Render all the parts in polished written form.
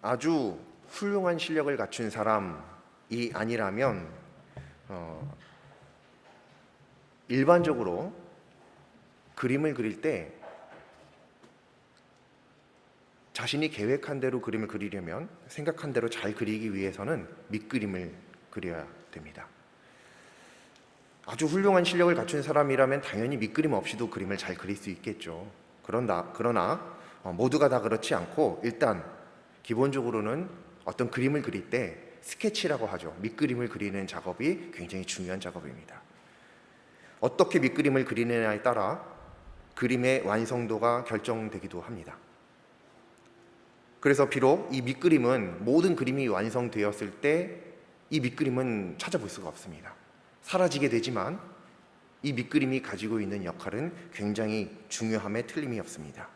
아주 훌륭한 실력을 갖춘 사람이 아니라면 일반적으로 그림을 그릴 때 자신이 계획한 대로 그림을 그리려면 생각한 대로 잘 그리기 위해서는 밑그림을 그려야 됩니다. 아주 훌륭한 실력을 갖춘 사람이라면 당연히 밑그림 없이도 그림을 잘 그릴 수 있겠죠. 그러나 모두가 다 그렇지 않고 일단 기본적으로는 어떤 그림을 그릴 때 스케치라고 하죠. 밑그림을 그리는 작업이 굉장히 중요한 작업입니다. 어떻게 밑그림을 그리느냐에 따라 그림의 완성도가 결정되기도 합니다. 그래서 비록 이 밑그림은 모든 그림이 완성되었을 때 이 밑그림은 찾아볼 수가 없습니다. 사라지게 되지만 이 밑그림이 가지고 있는 역할은 굉장히 중요함에 틀림이 없습니다.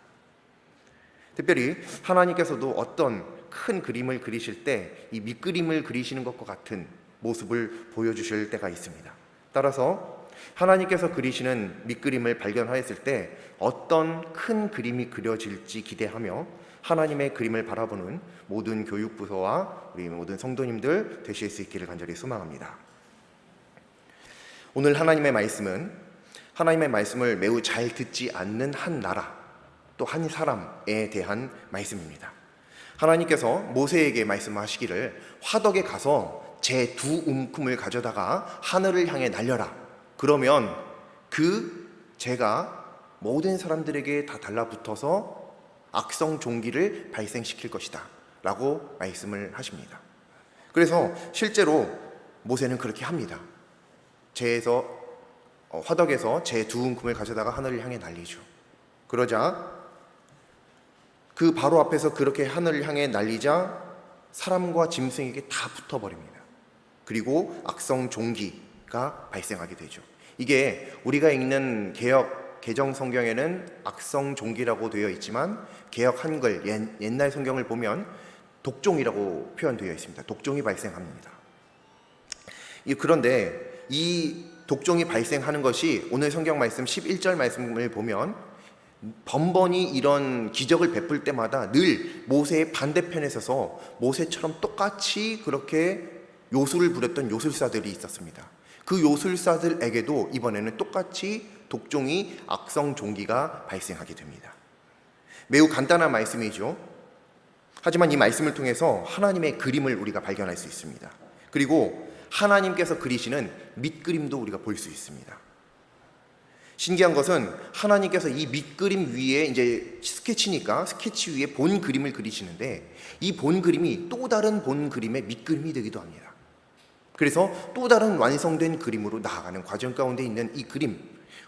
특별히 하나님께서도 어떤 큰 그림을 그리실 때 이 밑그림을 그리시는 것과 같은 모습을 보여주실 때가 있습니다. 따라서 하나님께서 그리시는 밑그림을 발견하였을 때 어떤 큰 그림이 그려질지 기대하며 하나님의 그림을 바라보는 모든 교육부서와 우리 모든 성도님들 되실 수 있기를 간절히 소망합니다. 오늘 하나님의 말씀은 하나님의 말씀을 매우 잘 듣지 않는 한 나라 또 한 사람에 대한 말씀입니다. 하나님께서 모세에게 말씀하시기를 화덕에 가서 제 두 움큼을 가져다가 하늘을 향해 날려라. 그러면 그 재가 모든 사람들에게 다 달라붙어서 악성 종기를 발생시킬 것이다 라고 말씀을 하십니다. 그래서 실제로 모세는 그렇게 합니다. 화덕에서 재 두 움큼을 가져다가 하늘을 향해 날리죠. 그러자 그 바로 앞에서 그렇게 하늘을 향해 날리자 사람과 짐승에게 다 붙어버립니다. 그리고 악성 종기가 발생하게 되죠. 이게 우리가 읽는 개정 성경에는 악성 종기라고 되어 있지만 개역 한글 옛날 성경을 보면 독종이라고 표현되어 있습니다. 독종이 발생합니다. 그런데 이 독종이 발생하는 것이 오늘 성경 말씀 11절 말씀을 보면 번번이 이런 기적을 베풀 때마다 늘 모세의 반대편에 서서 모세처럼 똑같이 그렇게 요술을 부렸던 요술사들이 있었습니다. 그 요술사들에게도 이번에는 똑같이 독종이 악성 종기가 발생하게 됩니다. 매우 간단한 말씀이죠. 하지만 이 말씀을 통해서 하나님의 그림을 우리가 발견할 수 있습니다. 그리고 하나님께서 그리시는 밑그림도 우리가 볼 수 있습니다. 신기한 것은 하나님께서 이 밑그림 위에 이제 스케치니까 스케치 위에 본 그림을 그리시는데 이 본 그림이 또 다른 본 그림의 밑그림이 되기도 합니다. 그래서 또 다른 완성된 그림으로 나아가는 과정 가운데 있는 이 그림,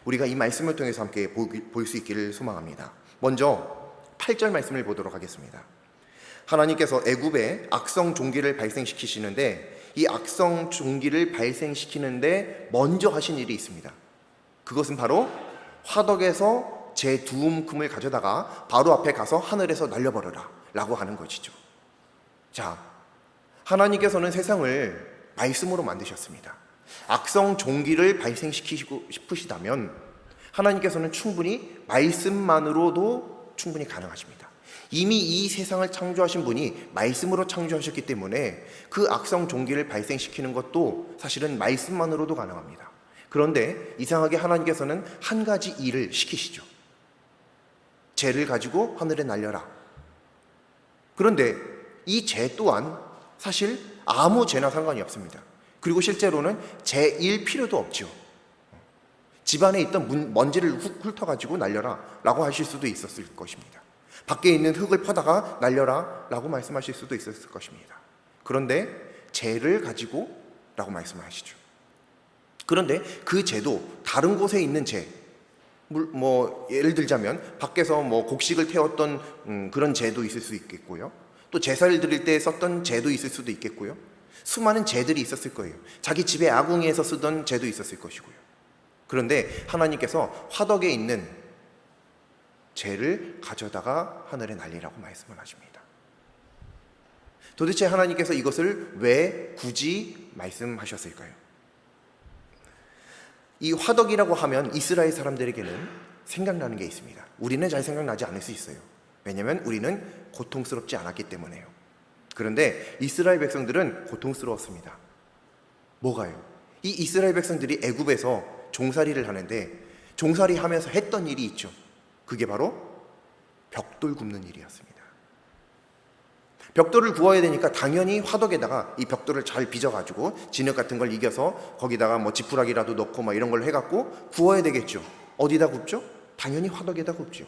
우리가 이 말씀을 통해서 함께 볼 수 있기를 소망합니다. 먼저 8절 말씀을 보도록 하겠습니다. 하나님께서 애굽에 악성 종기를 발생시키시는데 이 악성 종기를 발생시키는데 먼저 하신 일이 있습니다. 그것은 바로 화덕에서 재 두 움큼을 가져다가 바로 앞에 가서 하늘에서 날려버려라 라고 하는 것이죠. 자, 하나님께서는 세상을 말씀으로 만드셨습니다. 악성 종기를 발생시키고 싶으시다면 하나님께서는 충분히 말씀만으로도 충분히 가능하십니다. 이미 이 세상을 창조하신 분이 말씀으로 창조하셨기 때문에 그 악성 종기를 발생시키는 것도 사실은 말씀만으로도 가능합니다. 그런데 이상하게 하나님께서는 한 가지 일을 시키시죠. 재를 가지고 하늘에 날려라. 그런데 이 재 또한 사실 아무 재나 상관이 없습니다. 그리고 실제로는 재일 필요도 없죠. 집안에 있던 먼지를 훑어가지고 날려라 라고 하실 수도 있었을 것입니다. 밖에 있는 흙을 퍼다가 날려라 라고 말씀하실 수도 있었을 것입니다. 그런데 재를 가지고 라고 말씀하시죠. 그런데 그 재도 다른 곳에 있는 재, 예를 들자면 밖에서 곡식을 태웠던 그런 재도 있을 수 있겠고요. 또 제사를 드릴 때 썼던 재도 있을 수도 있겠고요. 수많은 재들이 있었을 거예요. 자기 집에 아궁이에서 쓰던 재도 있었을 것이고요. 그런데 하나님께서 화덕에 있는 재를 가져다가 하늘에 날리라고 말씀을 하십니다. 도대체 하나님께서 이것을 왜 굳이 말씀하셨을까요? 이 화덕이라고 하면 이스라엘 사람들에게는 생각나는 게 있습니다. 우리는 잘 생각나지 않을 수 있어요. 왜냐하면 우리는 고통스럽지 않았기 때문에요. 그런데 이스라엘 백성들은 고통스러웠습니다. 뭐가요? 이 이스라엘 백성들이 애굽에서 종살이를 하는데 종살이 하면서 했던 일이 있죠. 그게 바로 벽돌 굽는 일이었습니다. 벽돌을 구워야 되니까 당연히 화덕에다가 이 벽돌을 잘 빚어가지고 진흙 같은 걸 이겨서 거기다가 뭐 지푸라기라도 넣고 막 이런 걸 해갖고 구워야 되겠죠. 어디다 굽죠? 당연히 화덕에다 굽죠.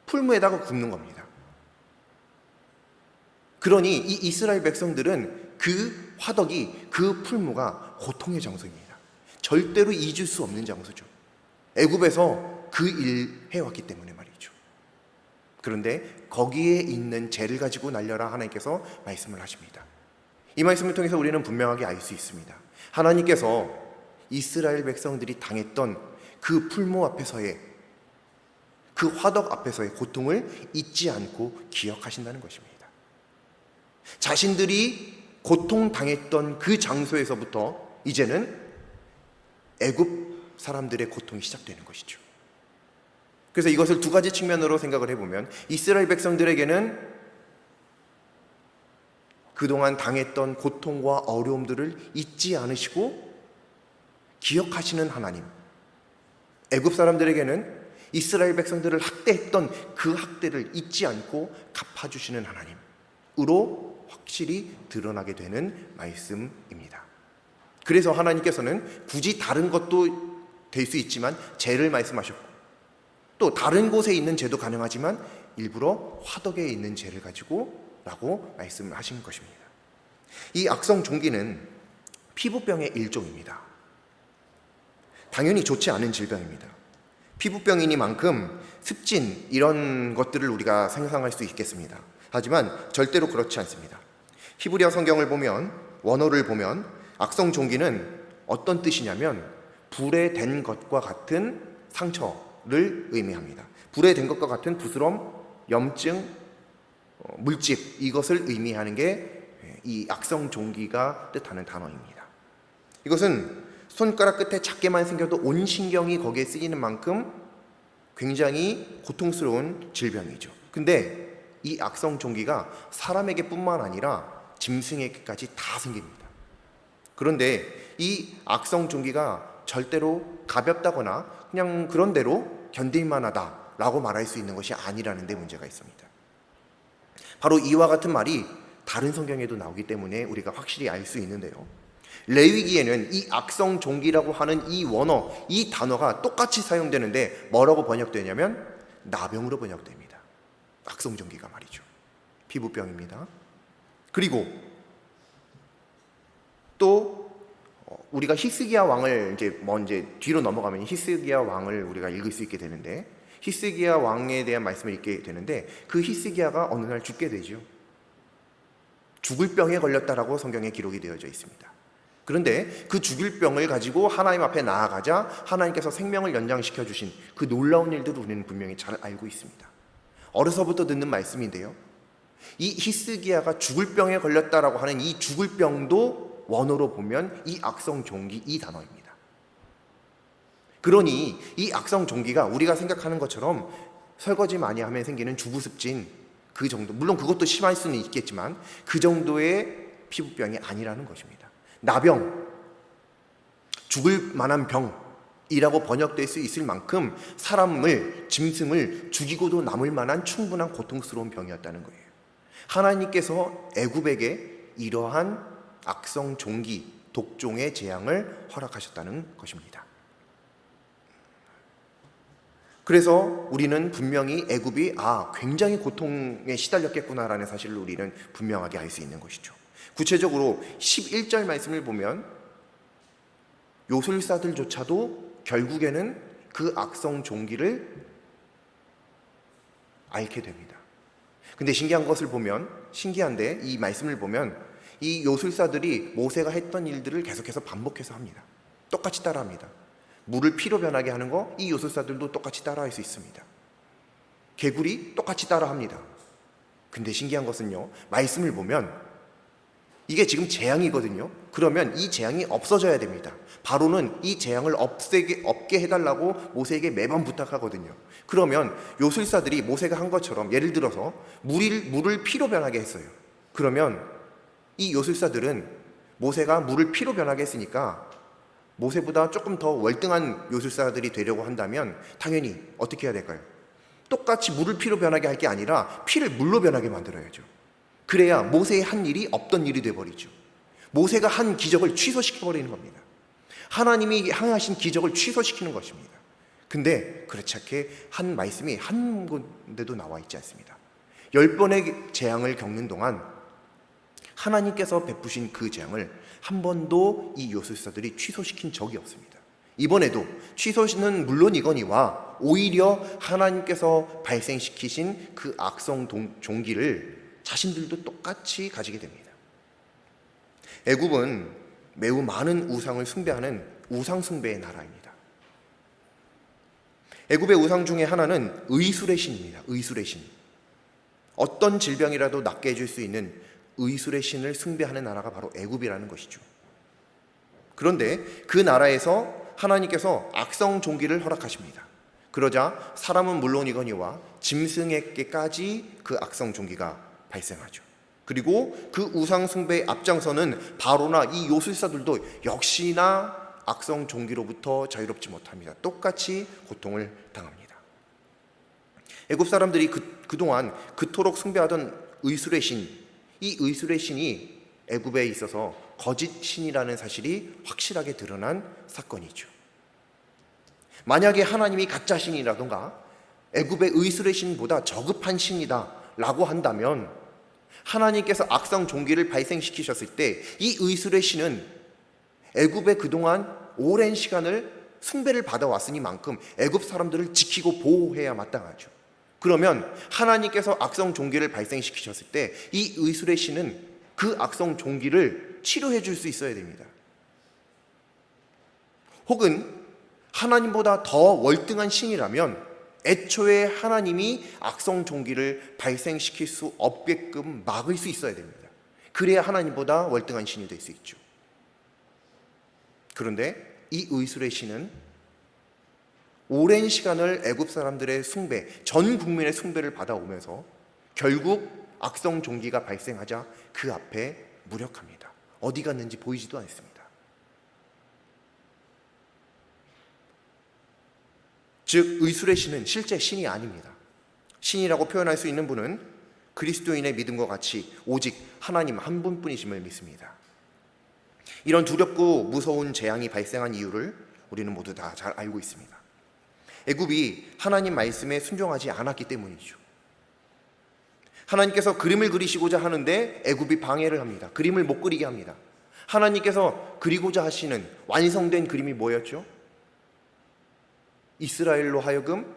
풀무에다가 굽는 겁니다. 그러니 이 이스라엘 백성들은 그 화덕이, 그 풀무가 고통의 장소입니다. 절대로 잊을 수 없는 장소죠. 애굽에서 그 일 해왔기 때문에 말이죠. 그런데 거기에 있는 죄를 가지고 날려라 하나님께서 말씀을 하십니다. 이 말씀을 통해서 우리는 분명하게 알 수 있습니다. 하나님께서 이스라엘 백성들이 당했던 그 풀무 앞에서의, 그 화덕 앞에서의 고통을 잊지 않고 기억하신다는 것입니다. 자신들이 고통당했던 그 장소에서부터 이제는 애굽 사람들의 고통이 시작되는 것이죠. 그래서 이것을 두 가지 측면으로 생각을 해보면 이스라엘 백성들에게는 그동안 당했던 고통과 어려움들을 잊지 않으시고 기억하시는 하나님, 애굽 사람들에게는 이스라엘 백성들을 학대했던 그 학대를 잊지 않고 갚아주시는 하나님으로 확실히 드러나게 되는 말씀입니다. 그래서 하나님께서는 굳이 다른 것도 될 수 있지만 죄를 말씀하셨고 또 다른 곳에 있는 죄도 가능하지만 일부러 화덕에 있는 죄를 가지고 라고 말씀하신 것입니다. 이 악성 종기는 피부병의 일종입니다. 당연히 좋지 않은 질병입니다. 피부병이니만큼 습진 이런 것들을 우리가 상상할 수 있겠습니다. 하지만 절대로 그렇지 않습니다. 히브리어 성경을 보면, 원어를 보면 악성 종기는 어떤 뜻이냐면 불에 댄 것과 같은 상처를 의미합니다. 불에 댄 것과 같은 부스럼, 염증, 물집, 이것을 의미하는 게 이 악성 종기가 뜻하는 단어입니다. 이것은 손가락 끝에 작게만 생겨도 온 신경이 거기에 쓰이는 만큼 굉장히 고통스러운 질병이죠. 근데 이 악성 종기가 사람에게 뿐만 아니라 짐승에게까지 다 생깁니다. 그런데 이 악성 종기가 절대로 가볍다거나 그냥 그런 대로 견딜만 하다라고 말할 수 있는 것이 아니라는 데 문제가 있습니다. 바로 이와 같은 말이 다른 성경에도 나오기 때문에 우리가 확실히 알 수 있는데요. 레위기에는 이 악성 종기라고 하는 이 원어, 이 단어가 똑같이 사용되는데 뭐라고 번역되냐면 나병으로 번역됩니다. 악성 종기가 말이죠. 피부병입니다. 그리고 또 우리가 히스기야 왕을 이제 뒤로 넘어가면 히스기야 왕을 우리가 읽을 수 있게 되는데 히스기야 왕에 대한 말씀을 읽게 되는데 그 히스기야가 어느 날 죽게 되죠. 죽을 병에 걸렸다라고 성경에 기록이 되어져 있습니다. 그런데 그 죽을 병을 가지고 하나님 앞에 나아가자 하나님께서 생명을 연장시켜 주신 그 놀라운 일들을 우리는 분명히 잘 알고 있습니다. 어려서부터 듣는 말씀인데요. 이 히스기야가 죽을 병에 걸렸다라고 하는 이 죽을 병도 원어로 보면 이 악성 종기 이 단어입니다. 그러니 이 악성 종기가 우리가 생각하는 것처럼 설거지 많이 하면 생기는 주부습진 그 정도, 물론 그것도 심할 수는 있겠지만 그 정도의 피부병이 아니라는 것입니다. 나병, 죽을 만한 병이라고 번역될 수 있을 만큼 사람을, 짐승을 죽이고도 남을 만한 충분한 고통스러운 병이었다는 거예요. 하나님께서 애굽에게 이러한 악성 종기, 독종의 재앙을 허락하셨다는 것입니다. 그래서 우리는 분명히 애굽이 굉장히 고통에 시달렸겠구나라는 사실을 우리는 분명하게 알 수 있는 것이죠. 구체적으로 11절 말씀을 보면 요술사들조차도 결국에는 그 악성 종기를 앓게 됩니다. 근데 신기한데 이 말씀을 보면 이 요술사들이 모세가 했던 일들을 계속해서 반복해서 합니다. 똑같이 따라합니다. 물을 피로 변하게 하는 거 이 요술사들도 똑같이 따라할 수 있습니다. 개구리 똑같이 따라합니다. 근데 신기한 것은요, 말씀을 보면 이게 지금 재앙이거든요. 그러면 이 재앙이 없어져야 됩니다. 바로는 이 재앙을 없게 해달라고 모세에게 매번 부탁하거든요. 그러면 요술사들이 모세가 한 것처럼 예를 들어서 물을 피로 변하게 했어요. 그러면 이 요술사들은 모세가 물을 피로 변하게 했으니까 모세보다 조금 더 월등한 요술사들이 되려고 한다면 당연히 어떻게 해야 될까요? 똑같이 물을 피로 변하게 할 게 아니라 피를 물로 변하게 만들어야죠. 그래야 모세의 한 일이 없던 일이 돼버리죠. 모세가 한 기적을 취소시켜버리는 겁니다. 하나님이 행하신 기적을 취소시키는 것입니다. 근데 그렇지 않게 한 말씀이 한 군데도 나와 있지 않습니다. 10번의 재앙을 겪는 동안 하나님께서 베푸신 그 재앙을 한 번도 이 요술사들이 취소시킨 적이 없습니다. 이번에도 취소는 물론이거니와 오히려 하나님께서 발생시키신 그 악성 종기를 자신들도 똑같이 가지게 됩니다. 애굽은 매우 많은 우상을 숭배하는 우상 숭배의 나라입니다. 애굽의 우상 중에 하나는 의술의 신입니다. 의술의 신. 어떤 질병이라도 낫게 해줄 수 있는 의술의 신을 숭배하는 나라가 바로 애굽이라는 것이죠. 그런데 그 나라에서 하나님께서 악성 종기를 허락하십니다. 그러자 사람은 물론이거니와 짐승에게까지 그 악성 종기가 발생하죠. 그리고 그 우상 숭배의 앞장서는 바로나 이 요술사들도 역시나 악성 종기로부터 자유롭지 못합니다. 똑같이 고통을 당합니다. 애굽 사람들이 그동안 그토록 숭배하던 의술의 신, 이 의술의 신이 애굽에 있어서 거짓 신이라는 사실이 확실하게 드러난 사건이죠. 만약에 하나님이 가짜 신이라던가 애굽의 의술의 신보다 저급한 신이다 라고 한다면 하나님께서 악성 종기를 발생시키셨을 때 이 의술의 신은 애굽에 그동안 오랜 시간을 숭배를 받아왔으니만큼 애굽 사람들을 지키고 보호해야 마땅하죠. 그러면 하나님께서 악성 종기를 발생시키셨을 때 이 의술의 신은 그 악성 종기를 치료해 줄 수 있어야 됩니다. 혹은 하나님보다 더 월등한 신이라면 애초에 하나님이 악성 종기를 발생시킬 수 없게끔 막을 수 있어야 됩니다. 그래야 하나님보다 월등한 신이 될 수 있죠. 그런데 이 의술의 신은 오랜 시간을 애굽 사람들의 숭배, 전 국민의 숭배를 받아오면서 결국 악성 종기가 발생하자 그 앞에 무력합니다. 어디 갔는지 보이지도 않습니다. 즉 의술의 신은 실제 신이 아닙니다. 신이라고 표현할 수 있는 분은 그리스도인의 믿음과 같이 오직 하나님 한 분뿐이심을 믿습니다. 이런 두렵고 무서운 재앙이 발생한 이유를 우리는 모두 다 잘 알고 있습니다. 애굽이 하나님 말씀에 순종하지 않았기 때문이죠. 하나님께서 그림을 그리시고자 하는데 애굽이 방해를 합니다. 그림을 못 그리게 합니다. 하나님께서 그리고자 하시는 완성된 그림이 뭐였죠? 이스라엘로 하여금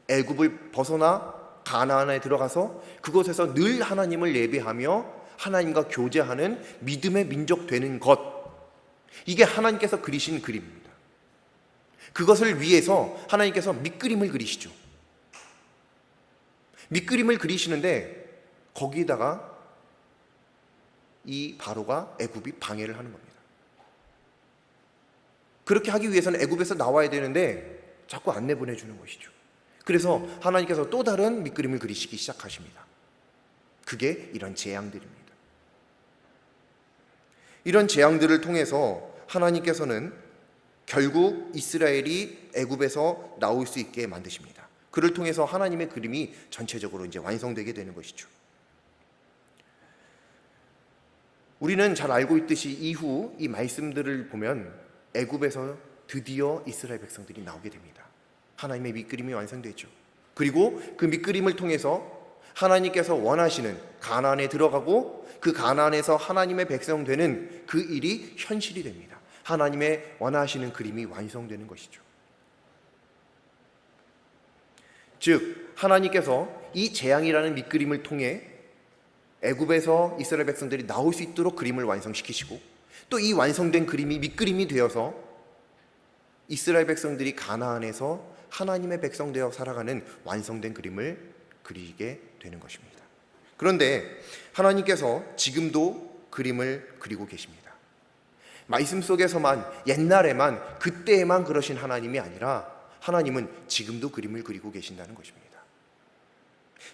애굽을 벗어나 가나안에 들어가서 그곳에서 늘 하나님을 예배하며 하나님과 교제하는 믿음의 민족 되는 것, 이게 하나님께서 그리신 그림입니다. 그것을 위해서 하나님께서 밑그림을 그리시죠. 밑그림을 그리시는데 거기다가 이 바로가 애굽이 방해를 하는 겁니다. 그렇게 하기 위해서는 애굽에서 나와야 되는데 자꾸 안 내보내주는 것이죠. 그래서 하나님께서 또 다른 밑그림을 그리시기 시작하십니다. 그게 이런 재앙들입니다. 이런 재앙들을 통해서 하나님께서는 결국 이스라엘이 애굽에서 나올 수 있게 만드십니다. 그를 통해서 하나님의 그림이 전체적으로 이제 완성되게 되는 것이죠. 우리는 잘 알고 있듯이 이후 이 말씀들을 보면 애굽에서 드디어 이스라엘 백성들이 나오게 됩니다. 하나님의 밑그림이 완성되죠. 그리고 그 밑그림을 통해서 하나님께서 원하시는 가나안에 들어가고 그 가나안에서 하나님의 백성 되는 그 일이 현실이 됩니다. 하나님의 원하시는 그림이 완성되는 것이죠. 즉 하나님께서 이 재앙이라는 밑그림을 통해 애굽에서 이스라엘 백성들이 나올 수 있도록 그림을 완성시키시고 또 이 완성된 그림이 밑그림이 되어서 이스라엘 백성들이 가나안에서 하나님의 백성 되어 살아가는 완성된 그림을 그리게 되는 것입니다. 그런데 하나님께서 지금도 그림을 그리고 계십니다. 말씀 속에서만, 옛날에만, 그때에만 그러신 하나님이 아니라 하나님은 지금도 그림을 그리고 계신다는 것입니다.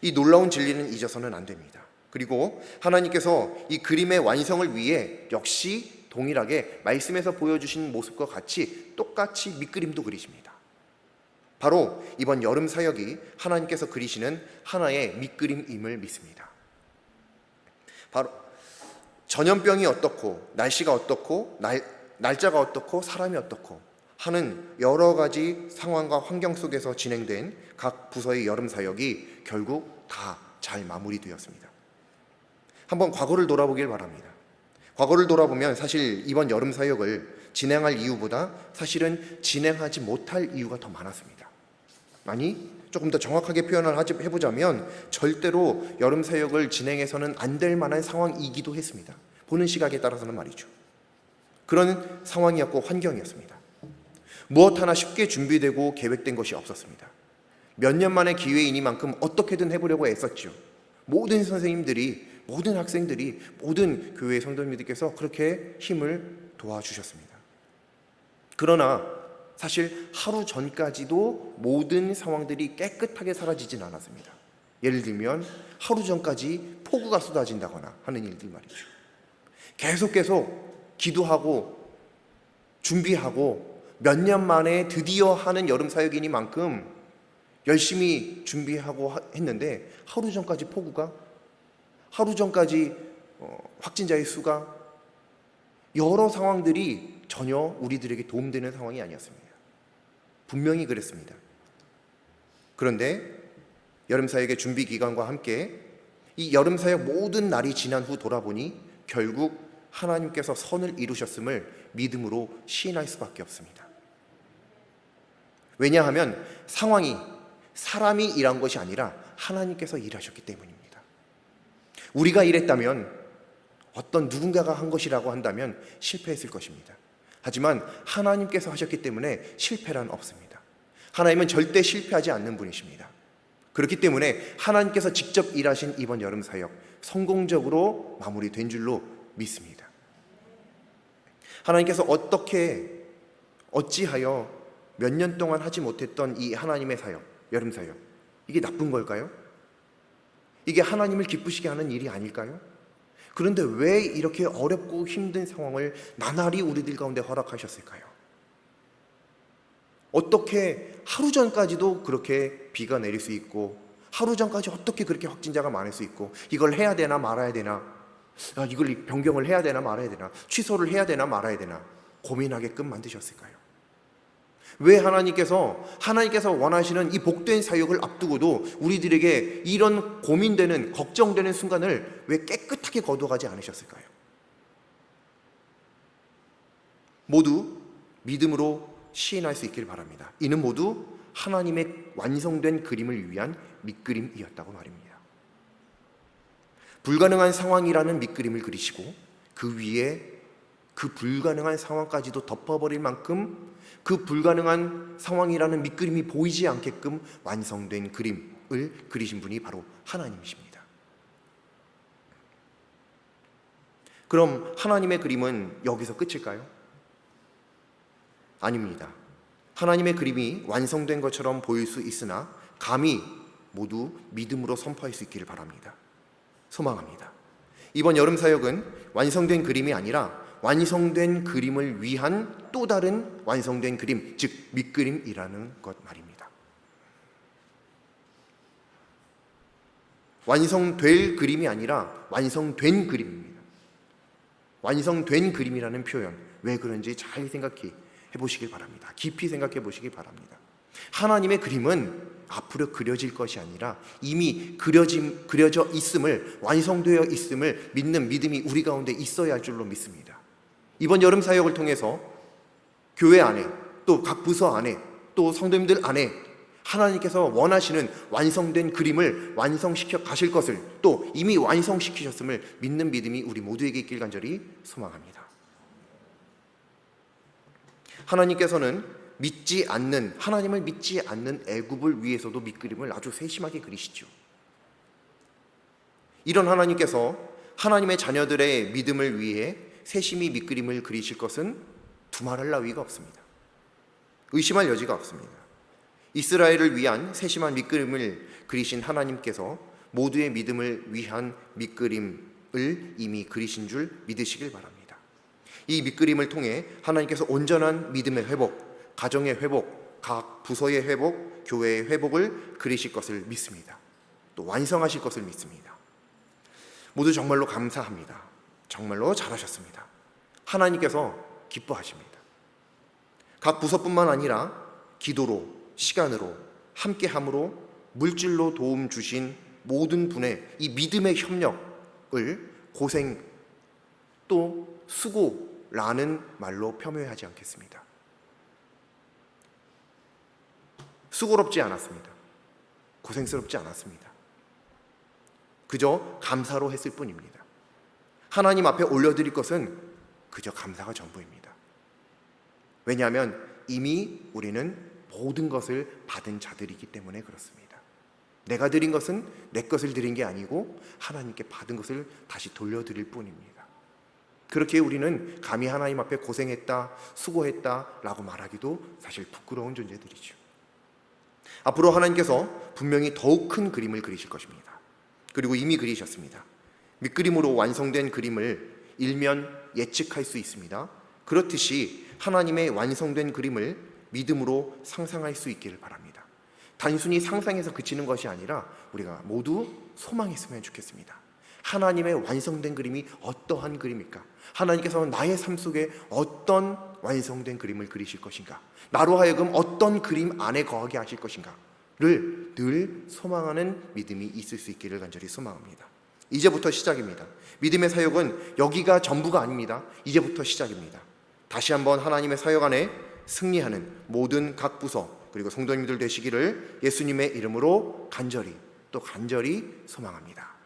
이 놀라운 진리는 잊어서는 안 됩니다. 그리고 하나님께서 이 그림의 완성을 위해 역시 동일하게 말씀에서 보여주신 모습과 같이 똑같이 밑그림도 그리십니다. 바로 이번 여름 사역이 하나님께서 그리시는 하나의 밑그림임을 믿습니다. 바로 전염병이 어떻고 날씨가 어떻고 날짜가 어떻고 사람이 어떻고 하는 여러 가지 상황과 환경 속에서 진행된 각 부서의 여름 사역이 결국 다 잘 마무리되었습니다. 한번 과거를 돌아보길 바랍니다. 과거를 돌아보면 사실 이번 여름 사역을 진행할 이유보다 사실은 진행하지 못할 이유가 더 많았습니다. 아니, 조금 더 정확하게 표현을 해보자면 절대로 여름 사역을 진행해서는 안 될 만한 상황이기도 했습니다. 보는 시각에 따라서는 말이죠. 그런 상황이었고 환경이었습니다. 무엇 하나 쉽게 준비되고 계획된 것이 없었습니다. 몇 년 만의 기회이니만큼 어떻게든 해보려고 애썼죠. 모든 선생님들이, 모든 학생들이, 모든 교회 성도님들께서 그렇게 힘을 도와주셨습니다. 그러나 사실 하루 전까지도 모든 상황들이 깨끗하게 사라지진 않았습니다. 예를 들면 하루 전까지 폭우가 쏟아진다거나 하는 일들 말이죠. 계속 기도하고 준비하고 몇 년 만에 드디어 하는 여름 사역이니만큼 열심히 준비하고 했는데 하루 전까지 폭우가, 하루 전까지 확진자의 수가, 여러 상황들이 전혀 우리들에게 도움되는 상황이 아니었습니다. 분명히 그랬습니다. 그런데 여름사역의 준비 기간과 함께 이 여름사역 모든 날이 지난 후 돌아보니 결국 하나님께서 선을 이루셨음을 믿음으로 시인할 수밖에 없습니다. 왜냐하면 상황이, 사람이 일한 것이 아니라 하나님께서 일하셨기 때문입니다. 우리가 일했다면, 어떤 누군가가 한 것이라고 한다면 실패했을 것입니다. 하지만 하나님께서 하셨기 때문에 실패란 없습니다. 하나님은 절대 실패하지 않는 분이십니다. 그렇기 때문에 하나님께서 직접 일하신 이번 여름 사역 성공적으로 마무리된 줄로 믿습니다. 하나님께서 어찌하여 몇 년 동안 하지 못했던 이 하나님의 사역, 여름 사역, 이게 나쁜 걸까요? 이게 하나님을 기쁘시게 하는 일이 아닐까요? 그런데 왜 이렇게 어렵고 힘든 상황을 나날이 우리들 가운데 허락하셨을까요? 어떻게 하루 전까지도 그렇게 비가 내릴 수 있고, 하루 전까지 어떻게 그렇게 확진자가 많을 수 있고, 이걸 해야 되나 말아야 되나, 이걸 변경을 해야 되나 말아야 되나, 취소를 해야 되나 말아야 되나 고민하게끔 만드셨을까요? 왜 하나님께서 원하시는 이 복된 사역을 앞두고도 우리들에게 이런 고민되는, 걱정되는 순간을 왜 깨끗하게 거둬가지 않으셨을까요? 모두 믿음으로 시인할 수 있길 바랍니다. 이는 모두 하나님의 완성된 그림을 위한 밑그림이었다고 말입니다. 불가능한 상황이라는 밑그림을 그리시고 그 위에 그 불가능한 상황까지도 덮어버릴 만큼 그 불가능한 상황이라는 밑그림이 보이지 않게끔 완성된 그림을 그리신 분이 바로 하나님이십니다. 그럼 하나님의 그림은 여기서 끝일까요? 아닙니다. 하나님의 그림이 완성된 것처럼 보일 수 있으나 감히 모두 믿음으로 선포할 수 있기를 바랍니다. 소망합니다. 이번 여름 사역은 완성된 그림이 아니라 완성된 그림을 위한 또 다른 완성된 그림, 즉 밑그림이라는 것 말입니다. 완성될 그림이 아니라 완성된 그림입니다. 완성된 그림이라는 표현, 왜 그런지 잘 생각해 보시길 바랍니다. 깊이 생각해 보시기 바랍니다. 하나님의 그림은 앞으로 그려질 것이 아니라 이미 그려져 있음을, 완성되어 있음을 믿는 믿음이 우리 가운데 있어야 할 줄로 믿습니다. 이번 여름 사역을 통해서 교회 안에, 또 각 부서 안에, 또 성도님들 안에 하나님께서 원하시는 완성된 그림을 완성시켜 가실 것을, 또 이미 완성시키셨음을 믿는 믿음이 우리 모두에게 있길 간절히 소망합니다. 하나님께서는 하나님을 믿지 않는 애굽을 위해서도 밑그림을 아주 세심하게 그리시죠. 이런 하나님께서 하나님의 자녀들의 믿음을 위해 세심히 밑그림을 그리실 것은 두말할 나위가 없습니다. 의심할 여지가 없습니다. 이스라엘을 위한 세심한 밑그림을 그리신 하나님께서 모두의 믿음을 위한 밑그림을 이미 그리신 줄 믿으시길 바랍니다. 이 밑그림을 통해 하나님께서 온전한 믿음의 회복, 가정의 회복, 각 부서의 회복, 교회의 회복을 그리실 것을 믿습니다. 또 완성하실 것을 믿습니다. 모두 정말로 감사합니다. 정말로 잘하셨습니다. 하나님께서 기뻐하십니다. 각 부서뿐만 아니라 기도로, 시간으로, 함께함으로, 물질로 도움 주신 모든 분의 이 믿음의 협력을 고생 또 수고라는 말로 표명하지 않겠습니다. 수고롭지 않았습니다. 고생스럽지 않았습니다. 그저 감사로 했을 뿐입니다. 하나님 앞에 올려드릴 것은 그저 감사가 전부입니다. 왜냐하면 이미 우리는 모든 것을 받은 자들이기 때문에 그렇습니다. 내가 드린 것은 내 것을 드린 게 아니고 하나님께 받은 것을 다시 돌려드릴 뿐입니다. 그렇게 우리는 감히 하나님 앞에 고생했다, 수고했다 라고 말하기도 사실 부끄러운 존재들이죠. 앞으로 하나님께서 분명히 더욱 큰 그림을 그리실 것입니다. 그리고 이미 그리셨습니다. 밑그림으로 완성된 그림을 일면 예측할 수 있습니다. 그렇듯이 하나님의 완성된 그림을 믿음으로 상상할 수 있기를 바랍니다. 단순히 상상해서 그치는 것이 아니라 우리가 모두 소망했으면 좋겠습니다. 하나님의 완성된 그림이 어떠한 그림일까? 하나님께서 나의 삶 속에 어떤 완성된 그림을 그리실 것인가? 나로 하여금 어떤 그림 안에 거하게 하실 것인가를 늘 소망하는 믿음이 있을 수 있기를 간절히 소망합니다. 이제부터 시작입니다. 믿음의 사역은 여기가 전부가 아닙니다. 이제부터 시작입니다. 다시 한번 하나님의 사역 안에 승리하는 모든 각 부서 그리고 성도님들 되시기를 예수님의 이름으로 간절히 또 간절히 소망합니다.